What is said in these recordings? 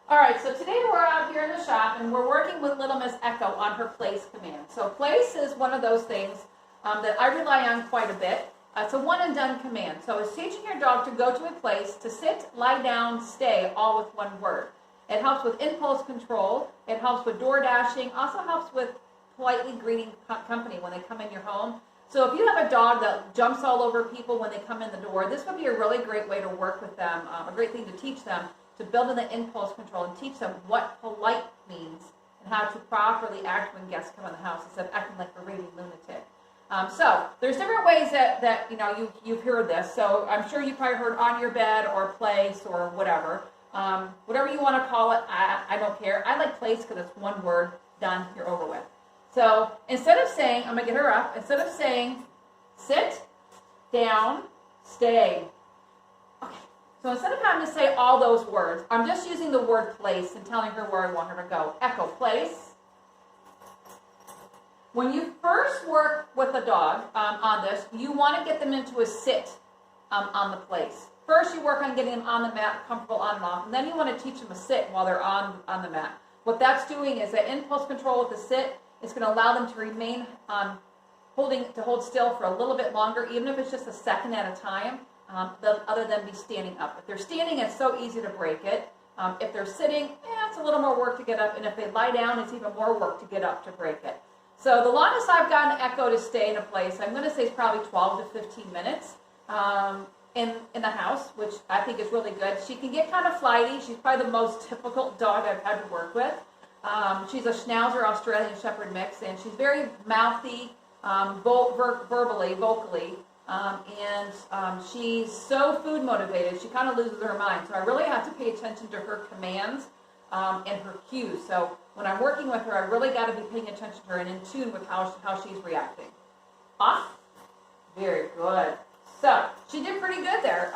All right, so today we're out here in the shop and we're working with little Miss Echo on her place command. So place is one of those things that I rely on quite a bit. It's a one and done command. So it's teaching your dog to go to a place, to sit, lie down, stay, all with one word. It helps with impulse control. It helps with door dashing. Also helps with politely greeting company when they come in your home. So if you have a dog that jumps all over people when they come in the door, this would be a really great way to work with them, a great thing to teach them, to build in the impulse control and teach them what polite means and how to properly act when guests come in the house instead of acting like a raving lunatic. So there's different ways that you've heard this. So I'm sure you probably heard on your bed or place or whatever. Whatever you want to call it, I don't care. I like place because it's one word, done, you're over with. So instead of saying, I'm going to get her up, instead of saying sit, down, stay. Okay. So instead of having to say all those words, I'm just using the word place and telling her where I want her to go. Echo, place. When you first work with a dog on this, you want to get them into a sit on the place. First, you work on getting them on the mat, comfortable on and off, and then you want to teach them a sit while they're on the mat. What that's doing is that impulse control with the sit is going to allow them to remain hold still for a little bit longer, even if it's just a second at a time, other than be standing up. If they're standing, it's so easy to break it. If they're sitting, it's a little more work to get up, and if they lie down, it's even more work to get up to break it. So the longest I've gotten Echo to stay in a place, I'm going to say is probably 12 to 15 minutes in the house, which I think is really good. She can get kind of flighty. She's probably the most difficult dog I've had to work with. She's a Schnauzer Australian Shepherd mix, and she's very mouthy, vocally, and she's so food motivated, she kind of loses her mind. So I really have to pay attention to her commands and her cues. So when I'm working with her, I really got to be paying attention to her and in tune with how she's reacting. Off. Very good. So she did pretty good there.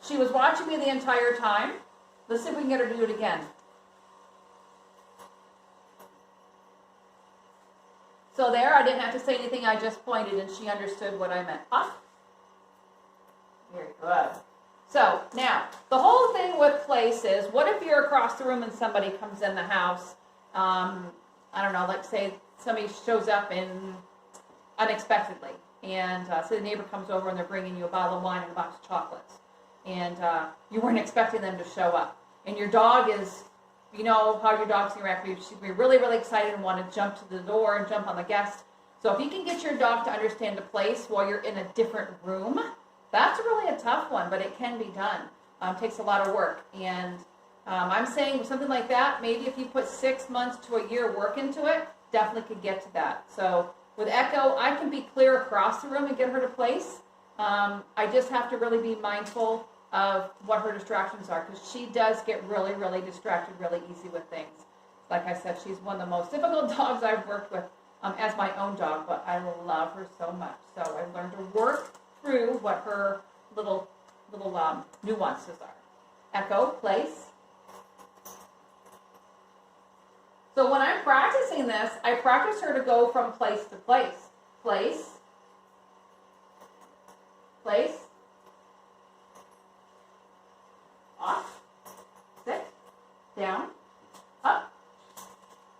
She was watching me the entire time. Let's see if we can get her to do it again. So there, I didn't have to say anything. I just pointed and she understood what I meant. Off. Very good. So now, the whole thing with place is, what if you're across the room and somebody comes in the house? I don't know, like say somebody shows up unexpectedly. And say the neighbor comes over and they're bringing you a bottle of wine and a box of chocolates. And you weren't expecting them to show up. And your dog is, you know how your dog's going to react. She's going to be really, really excited and want to jump to the door and jump on the guest. So if you can get your dog to understand the place while you're in a different room, that's really a tough one, but it can be done. It takes a lot of work. And I'm saying something like that, maybe if you put 6 months to a year work into it, definitely could get to that. So with Echo, I can be clear across the room and get her to place. I just have to really be mindful of what her distractions are, because she does get really, really distracted really easy with things. Like I said, she's one of the most difficult dogs I've worked with as my own dog, but I love her so much. So I've learned to work through what her little nuances are. Echo, place. So when I'm practicing this, I practice her to go from place to place. Place. Place. Off. Sit. Down. Up.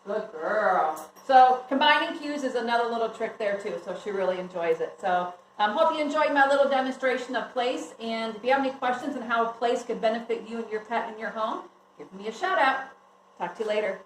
Good girl. So combining cues is another little trick there too, so she really enjoys it. So hope you enjoyed my little demonstration of place, and if you have any questions on how place could benefit you and your pet in your home, give me a shout out. Talk to you later.